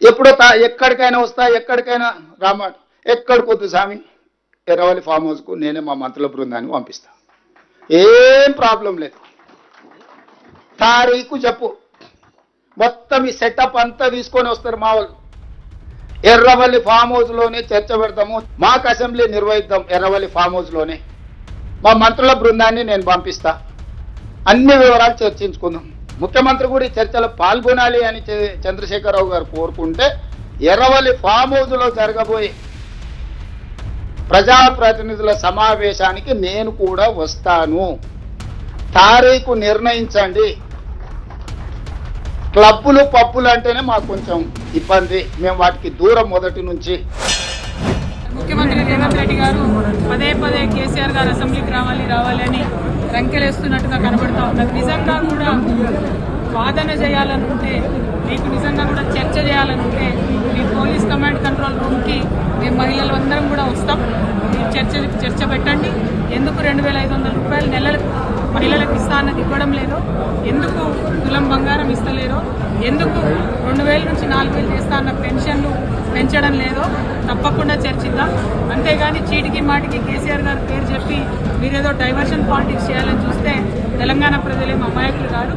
ఎప్పుడో ఎక్కడికైనా వస్తా, ఎక్కడికైనా రామాట, ఎక్కడికొద్దు స్వామి, ఎర్రవల్లి ఫామ్ హౌస్కు నేనే మా మంత్రుల బృందాన్ని పంపిస్తా, ఏం ప్రాబ్లం లేదు. తారీఖు చెప్పు, మొత్తం ఈ సెటప్ అంతా తీసుకొని వస్తారు మా వాళ్ళు. ఎర్రవల్లి ఫామ్ హౌస్లోనే చర్చ పెడతాము, మాకు అసెంబ్లీ నిర్వహిద్దాం ఎర్రవల్లి ఫామ్ హౌస్లోనే, మా మంత్రుల బృందాన్ని నేను పంపిస్తా, అన్ని వివరాలు చర్చించుకుందాం. ముఖ్యమంత్రి కూడా ఈ చర్చలో పాల్గొనాలి అని చంద్రశేఖరరావు గారు కోరుకుంటే ఎర్రవల్లి ఫామ్ హౌస్లో జరగబోయే ప్రజాప్రతినిధుల సమావేశానికి నేను కూడా వస్తాను. తారీఖు నిర్ణయించండి. క్లబ్బులు పప్పులు అంటేనే మాకు కొంచెం ఇబ్బంది, మేము వాటికి దూరం మొదటి నుంచి. ముఖ్యమంత్రి రేవంత్ రెడ్డి గారు పదే పదే కేసీఆర్ గారు అసెంబ్లీకి రావాలి అని రంకెలేస్తున్నట్టుగా కనబడతా ఉన్నది. నిజంగా కూడా వాదన చేయాలనుకుంటే, మీకు నిజంగా కూడా చర్చ చేయాలనుకుంటే మీ పోలీస్ కమాండ్ కంట్రోల్ రూమ్కి మేము మహిళలు అందరం కూడా వస్తాం. మీరు చర్చ పెట్టండి. ఎందుకు 2,500 రూపాయలు నెలలకు మహిళలకు ఇస్తా అన్నది ఇవ్వడం లేదో, ఎందుకు తులం బంగారం ఇస్తలేరో, ఎందుకు 2,000 నుంచి 4,000 చేస్తా అన్న పెన్షన్లు పెంచడం లేదో తప్పకుండా చర్చిద్దాం. అంతేగాని చీటికి మాటికి కేసీఆర్ గారు పేరు చెప్పి మీరేదో డైవర్షన్ పాలిటిక్స్ చేయాలని చూస్తే తెలంగాణ ప్రజలేం అమాయకులు కాదు.